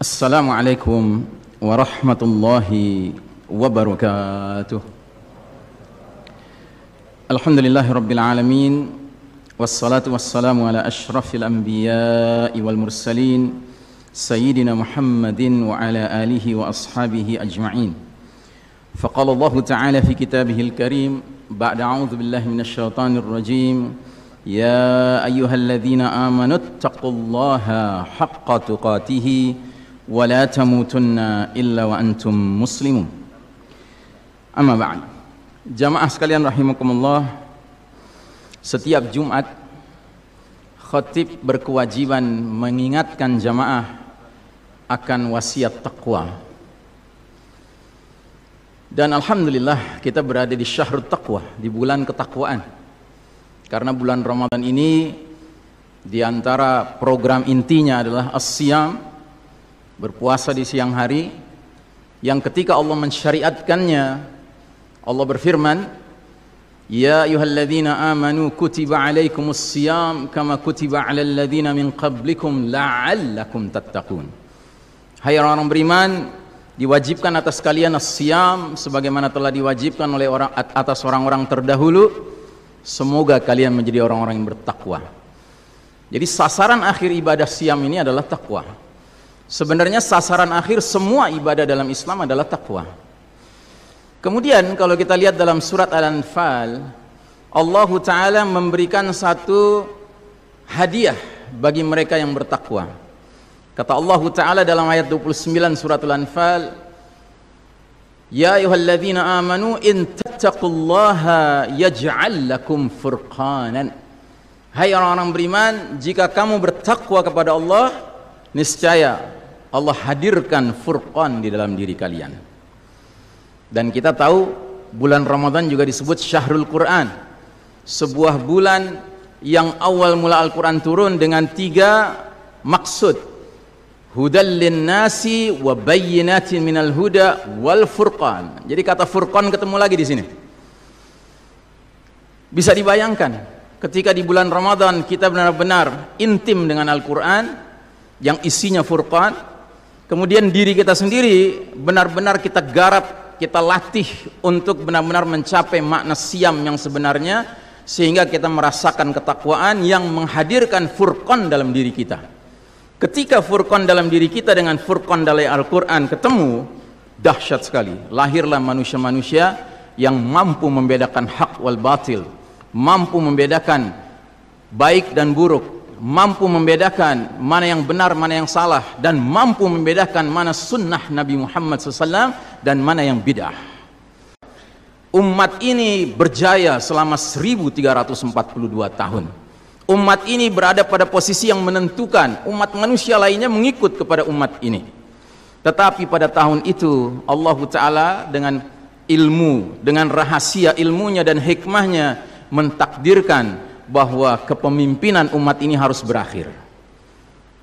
Assalamualaikum warahmatullahi wabarakatuh. Alhamdulillahi rabbil alamin, wassalatu wassalamu ala ashrafil anbiya'i wal mursalin, sayyidina Muhammadin wa ala alihi wa ashabihi ajma'in. Faqala Allah ta'ala fi kitabihil karim ba'da a'udzu billahi minasyaitonir rajim, ya ayyuhalladzina amanu taqullaha haqqa tuqatih wa la tamutunna illa wa antum muslimun. Amma ba'd. Jamaah sekalian rahimakumullah, setiap Jumat khatib berkewajiban mengingatkan jamaah akan wasiat taqwa. Dan alhamdulillah kita berada di syahrut taqwa, di bulan ketakwaan. Karena bulan Ramadan ini di antara program intinya adalah as-siyam, berpuasa di siang hari, yang ketika Allah mensyariatkannya, Allah berfirman, ya ayyuhalladzina amanu kutiba alaikumus siyam kama kutiba alal ladzina min qablikum la'allakum tattaqun. Hai orang-orang beriman, diwajibkan atas kalian as-siyam sebagaimana telah diwajibkan oleh atas orang-orang terdahulu, semoga kalian menjadi orang-orang yang bertakwa. Jadi sasaran akhir ibadah siyam ini adalah takwa. Sebenarnya sasaran akhir semua ibadah dalam Islam adalah takwa. Kemudian kalau kita lihat dalam surat Al-Anfal, Allah Ta'ala memberikan satu hadiah bagi mereka yang bertakwa. Kata Allah Ta'ala dalam ayat 29 surat Al-Anfal, ya ayyuhalladzina amanu in tattaqullaha yaj'al lakum furqanan. Hai orang-orang beriman, jika kamu bertakwa kepada Allah, niscaya Allah hadirkan furqan di dalam diri kalian. Dan kita tahu bulan Ramadan juga disebut syahrul Quran, sebuah bulan yang awal mula Al-Quran turun dengan 3 maksud: hudal linnasi wa bayyinatin minal huda wal furqan. Jadi kata furqan ketemu lagi di sini. Bisa dibayangkan ketika di bulan Ramadan kita benar-benar intim dengan Al-Quran yang isinya furqan, kemudian diri kita sendiri benar-benar kita garap, kita latih untuk benar-benar mencapai makna siam yang sebenarnya, sehingga kita merasakan ketakwaan yang menghadirkan furqan dalam diri kita. Ketika furqan dalam diri kita dengan furqan dari Al-Quran ketemu, dahsyat sekali. Lahirlah manusia-manusia yang mampu membedakan hak wal batil, mampu membedakan baik dan buruk, mampu membedakan mana yang benar, mana yang salah, dan mampu membedakan mana sunnah Nabi Muhammad SAW dan mana yang bid'ah. Umat ini berjaya selama 1342 tahun. Umat ini berada pada posisi yang menentukan. Umat manusia lainnya mengikut kepada umat ini. Tetapi pada tahun itu Allah Ta'ala dengan ilmu, dengan rahasia ilmunya dan hikmahnya mentakdirkan bahwa kepemimpinan umat ini harus berakhir.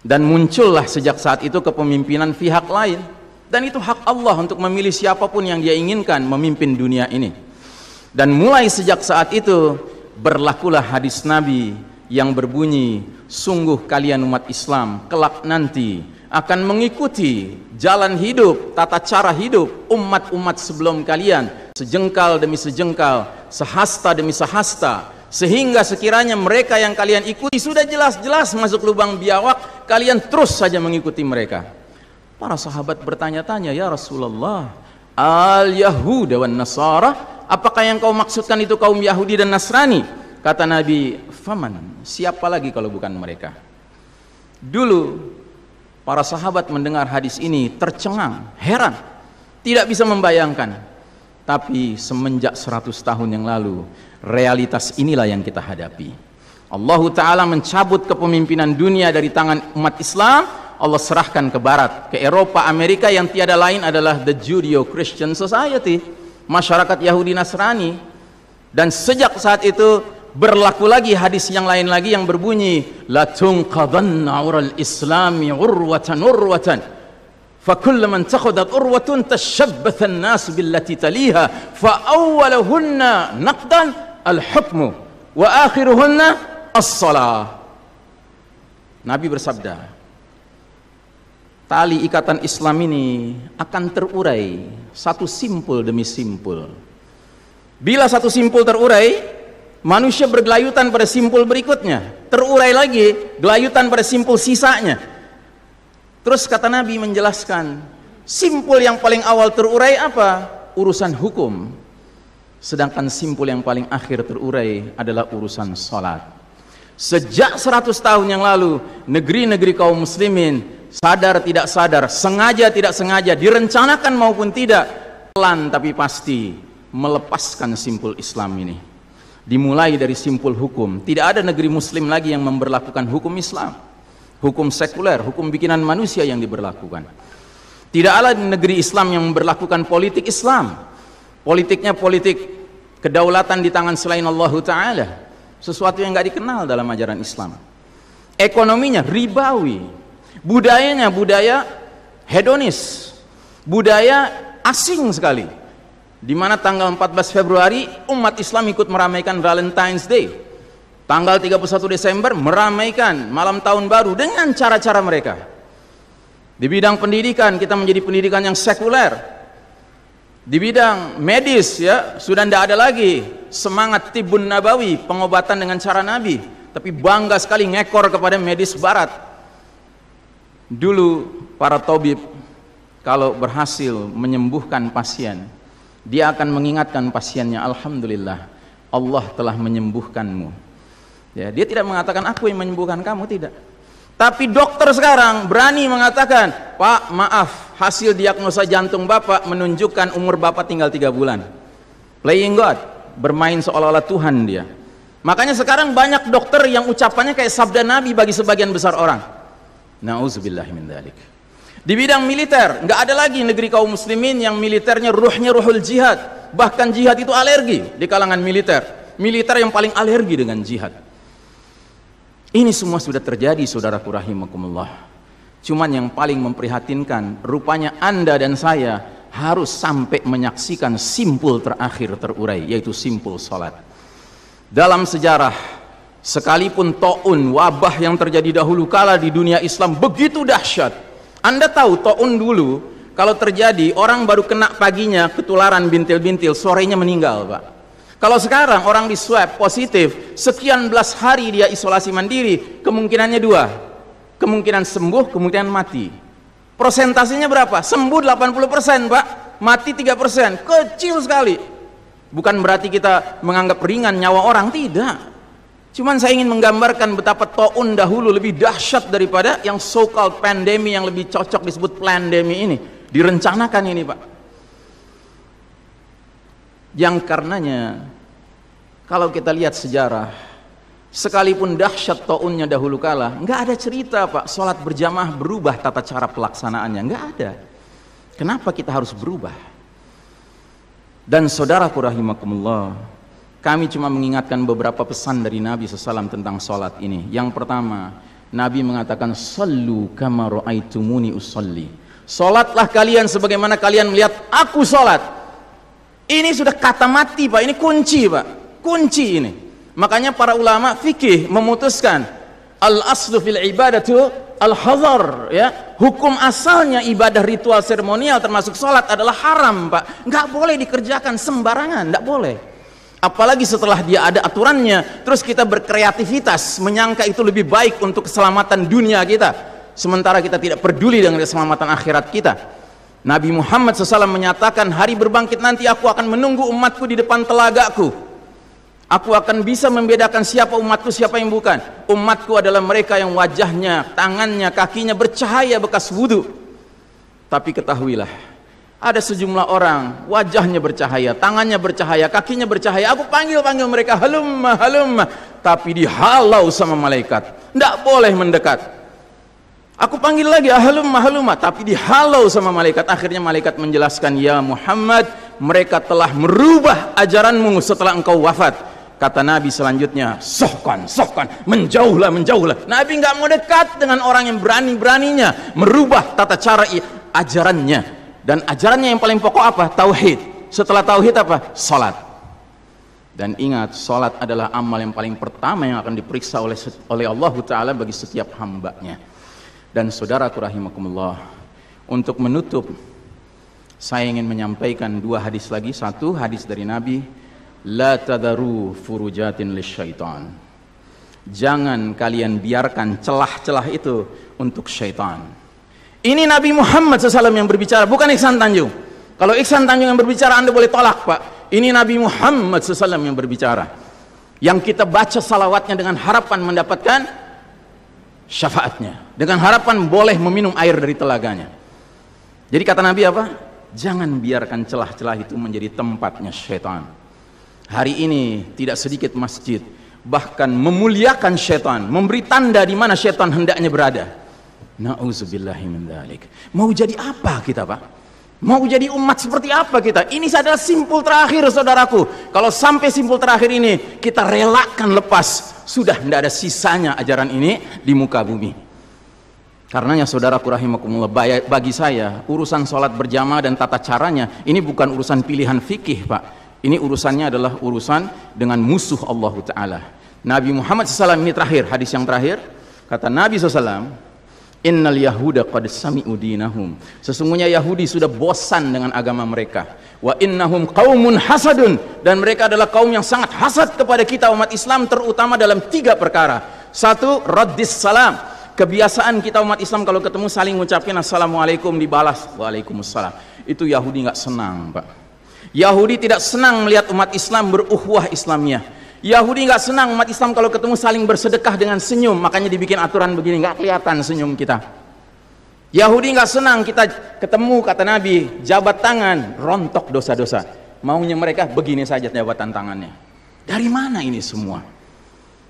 Dan muncullah sejak saat itu kepemimpinan pihak lain. Dan itu hak Allah untuk memilih siapapun yang dia inginkan memimpin dunia ini. Dan mulai sejak saat itu berlakulah hadis Nabi yang berbunyi, sungguh kalian umat Islam kelak nanti akan mengikuti jalan hidup, tata cara hidup umat-umat sebelum kalian, sejengkal demi sejengkal, sehasta demi sehasta, sehingga sekiranya mereka yang kalian ikuti sudah jelas-jelas masuk lubang biawak, kalian terus saja mengikuti mereka. Para sahabat bertanya-tanya, ya Rasulullah, al-Yahuda wan Nasara, apakah yang kau maksudkan itu kaum Yahudi dan Nasrani? Kata Nabi, faman, siapa lagi kalau bukan mereka? Dulu para sahabat mendengar hadis ini tercengang, heran, tidak bisa membayangkan. Tapi semenjak 100 tahun yang lalu, realitas inilah yang kita hadapi. Allah Ta'ala mencabut kepemimpinan dunia dari tangan umat Islam. Allah serahkan ke Barat, ke Eropa, Amerika, yang tiada lain adalah the Judeo-Christian Society, masyarakat Yahudi Nasrani. Dan sejak saat itu berlaku lagi hadis yang lain lagi yang berbunyi, la tunqadanna ural islami urwatan urwatan فكل من تخذت أروة تشبث الناس بالتي تليها فأولهن نقدا الحكم وآخرهن الصلاة. Nabi bersabda, tali ikatan Islam ini akan terurai satu simpul demi simpul. Bila satu simpul terurai, manusia bergelayutan pada simpul berikutnya, terurai lagi, gelayutan pada simpul sisanya. Terus kata Nabi menjelaskan, simpul yang paling awal terurai apa? Urusan hukum. Sedangkan simpul yang paling akhir terurai adalah urusan salat. Sejak 100 tahun yang lalu, negeri-negeri kaum muslimin sadar tidak sadar, sengaja tidak sengaja, direncanakan maupun tidak, pelan tapi pasti melepaskan simpul Islam ini. Dimulai dari simpul hukum. Tidak ada negeri muslim lagi yang memberlakukan hukum Islam, hukum sekuler, hukum bikinan manusia yang diberlakukan. Tidak ada negeri Islam yang memberlakukan politik Islam. Politiknya politik kedaulatan di tangan selain Allah Ta'ala, sesuatu yang gak dikenal dalam ajaran Islam. Ekonominya ribawi, budayanya budaya hedonis, budaya asing sekali, di mana tanggal 14 Februari umat Islam ikut meramaikan Valentine's Day, tanggal 31 Desember meramaikan malam tahun baru dengan cara-cara mereka. Di bidang pendidikan kita menjadi pendidikan yang sekuler. Di bidang medis ya sudah tidak ada lagi semangat tibun nabawi, pengobatan dengan cara Nabi, tapi bangga sekali ngekor kepada medis barat. Dulu para tabib kalau berhasil menyembuhkan pasien, dia akan mengingatkan pasiennya, alhamdulillah Allah telah menyembuhkanmu. Ya, dia tidak mengatakan aku yang menyembuhkan kamu, tidak. Tapi dokter sekarang berani mengatakan, Pak maaf, hasil diagnosa jantung Bapak menunjukkan umur Bapak tinggal 3 bulan. Playing God, bermain seolah-olah Tuhan dia. Makanya sekarang banyak dokter yang ucapannya kayak sabda Nabi bagi sebagian besar orang. Na'udzubillah min dzalik. Di bidang militer, nggak ada lagi negeri kaum muslimin yang militernya ruhnya ruhul jihad. Bahkan jihad itu alergi di kalangan militer. Militer yang paling alergi dengan jihad. Ini semua sudah terjadi, saudaraku rahimakumullah. Cuman yang paling memprihatinkan, rupanya Anda dan saya harus sampai menyaksikan simpul terakhir terurai, yaitu simpul salat. Dalam sejarah, sekalipun taun, wabah yang terjadi dahulu kala di dunia Islam begitu dahsyat. Anda tahu taun dulu kalau terjadi orang baru kena paginya ketularan bintil-bintil, sorenya meninggal, Pak. Kalau sekarang orang di swab positif, sekian belas hari dia isolasi mandiri, kemungkinannya 2. Kemungkinan sembuh, kemungkinan mati. Persentasenya berapa? Sembuh 80%, Pak. Mati 3%. Kecil sekali. Bukan berarti kita menganggap ringan nyawa orang, tidak. Cuman saya ingin menggambarkan betapa taun dahulu lebih dahsyat daripada yang so-called pandemi yang lebih cocok disebut plandemi ini. Direncanakan ini, Pak. Yang karenanya kalau kita lihat sejarah, sekalipun dahsyat taunnya dahulu kala, nggak ada cerita Pak sholat berjamaah berubah tata cara pelaksanaannya, nggak ada. Kenapa kita harus berubah? Dan saudaraku rahimakumullah, kami cuma mengingatkan beberapa pesan dari Nabi SAW tentang sholat ini. Yang pertama, Nabi mengatakan sallu kama ra'aitumuni usolli, sholatlah kalian sebagaimana kalian melihat aku sholat. Ini sudah kata mati, Pak. Ini kunci, Pak. Kunci ini. Makanya para ulama fikih memutuskan al-aslu fil ibadatu al-hadhar, ya. Hukum asalnya ibadah ritual seremonial termasuk sholat adalah haram, Pak. Nggak boleh dikerjakan sembarangan, nggak boleh. Apalagi setelah dia ada aturannya, terus kita berkreativitas menyangka itu lebih baik untuk keselamatan dunia kita, sementara kita tidak peduli dengan keselamatan akhirat kita. Nabi Muhammad SAW menyatakan, hari berbangkit nanti aku akan menunggu umatku di depan telagaku. Aku akan bisa membedakan siapa umatku, siapa yang bukan. Umatku adalah mereka yang wajahnya, tangannya, kakinya bercahaya bekas wudhu. Tapi ketahuilah, ada sejumlah orang wajahnya bercahaya, tangannya bercahaya, kakinya bercahaya. Aku panggil-panggil mereka, halumma, halumma, tapi dihalau sama malaikat. Tidak boleh mendekat. Aku panggil lagi, halumma, halumma, tapi dihalau sama malaikat. Akhirnya malaikat menjelaskan, ya Muhammad, mereka telah merubah ajaranmu setelah engkau wafat. Kata Nabi selanjutnya, sohkan, sohkan, menjauhlah, menjauhlah. Nabi nggak mau dekat dengan orang yang berani-beraninya merubah tata cara ajarannya. Dan ajarannya yang paling pokok apa? Tauhid. Setelah tauhid apa? Salat. Dan ingat, salat adalah amal yang paling pertama yang akan diperiksa oleh Allah Ta'ala bagi setiap hambanya. dan saudaraku rahimakumullah, untuk menutup saya ingin menyampaikan dua hadis lagi. Satu hadis dari Nabi, la tadaru furujatin lisyaitan, jangan kalian biarkan celah-celah itu untuk syaitan. Ini Nabi Muhammad SAW yang berbicara, bukan Iksan Tanjung. Kalau Iksan Tanjung yang berbicara Anda boleh tolak, Pak. Ini Nabi Muhammad SAW yang berbicara, yang kita baca salawatnya dengan harapan mendapatkan syafaatnya, dengan harapan boleh meminum air dari telaganya. Jadi kata Nabi apa? Jangan biarkan celah-celah itu menjadi tempatnya syaitan. Hari ini tidak sedikit masjid bahkan memuliakan syaitan, memberi tanda di mana syaitan hendaknya berada. Na'udzubillahi min dzalik. Mau jadi apa kita, Pak? Mau jadi umat seperti apa kita? Ini adalah simpul terakhir, saudaraku. Kalau sampai simpul terakhir ini kita relakan lepas, sudah tidak ada sisanya ajaran ini di muka bumi. Karenanya saudaraku rahimakumullah, bagi saya urusan sholat berjamaah dan tata caranya ini bukan urusan pilihan fikih, Pak. Ini urusannya adalah urusan dengan musuh Allah Ta'ala. Nabi Muhammad SAW ini terakhir, hadis yang terakhir, kata Nabi SAW, innal yahuda qad sami'u dinahum, sesungguhnya Yahudi sudah bosan dengan agama mereka, wa innahum qaumun hasadun, dan mereka adalah kaum yang sangat hasad kepada kita umat Islam, terutama dalam 3 perkara. Satu, raddis salam, kebiasaan kita umat Islam kalau ketemu saling ngucapin assalamualaikum, dibalas waalaikumsalam. Itu Yahudi nggak senang, Pak. Yahudi tidak senang melihat umat Islam berukhwah Islamiyah. Yahudi nggak senang umat Islam kalau ketemu saling bersedekah dengan senyum, makanya dibikin aturan begini, nggak kelihatan senyum kita. Yahudi nggak senang kita ketemu, kata Nabi, jabat tangan, rontok dosa-dosa. Maunya mereka begini saja jabatan tangannya. Dari mana ini semua?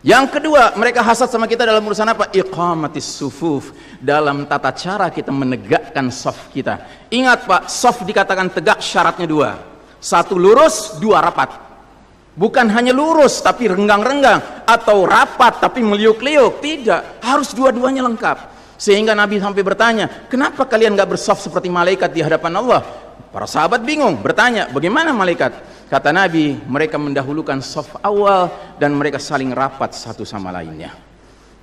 Yang kedua, mereka hasad sama kita dalam urusan apa? Iqamatis sufuf, dalam tata cara kita menegakkan saf kita. Ingat, Pak, saf dikatakan tegak syaratnya 2. 1 lurus, 2 rapat. Bukan hanya lurus tapi renggang-renggang, atau rapat tapi meliuk-liuk. Tidak, harus dua-duanya lengkap. Sehingga Nabi sampai bertanya, kenapa kalian gak bersaf seperti malaikat di hadapan Allah? Para sahabat bingung, bertanya, bagaimana malaikat? Kata Nabi, mereka mendahulukan saf awal dan mereka saling rapat satu sama lainnya.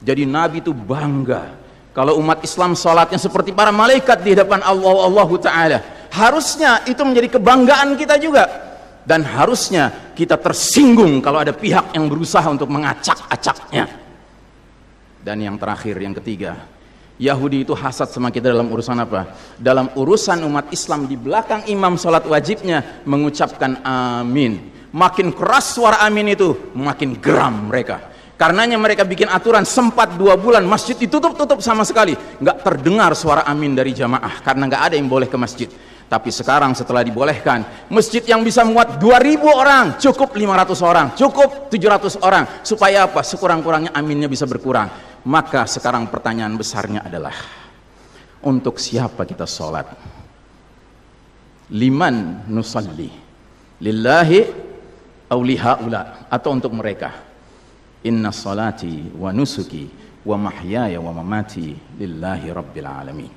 Jadi Nabi itu bangga kalau umat Islam sholatnya seperti para malaikat di hadapan Allah Ta'ala. Harusnya itu menjadi kebanggaan kita juga. Dan harusnya kita tersinggung kalau ada pihak yang berusaha untuk mengacak-acaknya. Dan yang terakhir, yang ketiga, Yahudi itu hasad sama kita dalam urusan apa? Dalam urusan umat Islam di belakang imam sholat wajibnya mengucapkan amin. Makin keras suara amin itu, makin geram mereka. Karenanya mereka bikin aturan, sempat 2 bulan masjid ditutup sama sekali, nggak terdengar suara amin dari jamaah karena nggak ada yang boleh ke masjid. Tapi sekarang setelah dibolehkan, masjid yang bisa muat 2000 orang, cukup 500 orang, cukup 700 orang. Supaya apa? Sekurang-kurangnya aminnya bisa berkurang. Maka sekarang pertanyaan besarnya adalah, untuk siapa kita sholat? Liman nusalli? Lillahi aw lihaula? Atau untuk mereka? Inna salati wa nusuki wa mahyaya wa mamati lillahi rabbil alamin.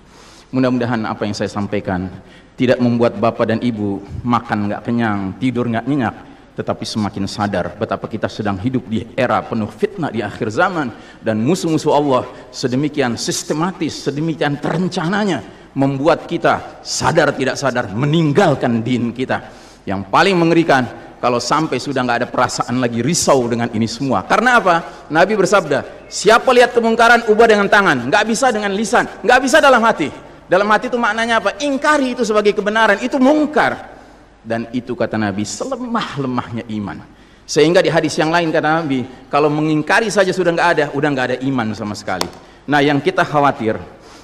Mudah-mudahan apa yang saya sampaikan tidak membuat bapak dan ibu makan nggak kenyang, tidur nggak nyenyak, tetapi semakin sadar betapa kita sedang hidup di era penuh fitnah di akhir zaman, dan musuh-musuh Allah sedemikian sistematis, sedemikian terencananya membuat kita sadar tidak sadar meninggalkan din kita. Yang paling mengerikan kalau sampai sudah nggak ada perasaan lagi risau dengan ini semua. Karena apa? Nabi bersabda, siapa lihat kemungkaran ubah dengan tangan, nggak bisa dengan lisan, nggak bisa dalam hati. Dalam hati itu maknanya apa? Ingkari itu sebagai kebenaran, itu mungkar. Dan itu kata Nabi selemah-lemahnya iman. Sehingga di hadis yang lain kata Nabi, kalau mengingkari saja sudah nggak ada iman sama sekali. Nah, yang kita khawatir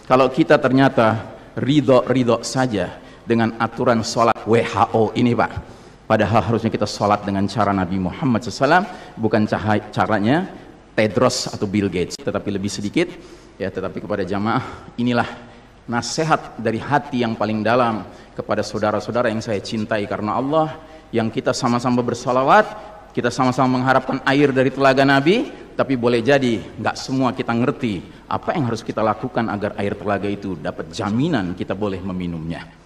kalau kita ternyata ridho saja dengan aturan sholat WHO ini, Pak. Padahal harusnya kita sholat dengan cara Nabi Muhammad SAW, bukan caranya Tedros atau Bill Gates, tetapi lebih sedikit ya. Tetapi kepada jamaah, inilah nasihat dari hati yang paling dalam kepada saudara-saudara yang saya cintai karena Allah, yang kita sama-sama bersalawat, kita sama-sama mengharapkan air dari telaga Nabi. Tapi boleh jadi nggak semua kita ngerti apa yang harus kita lakukan agar air telaga itu dapat jaminan kita boleh meminumnya.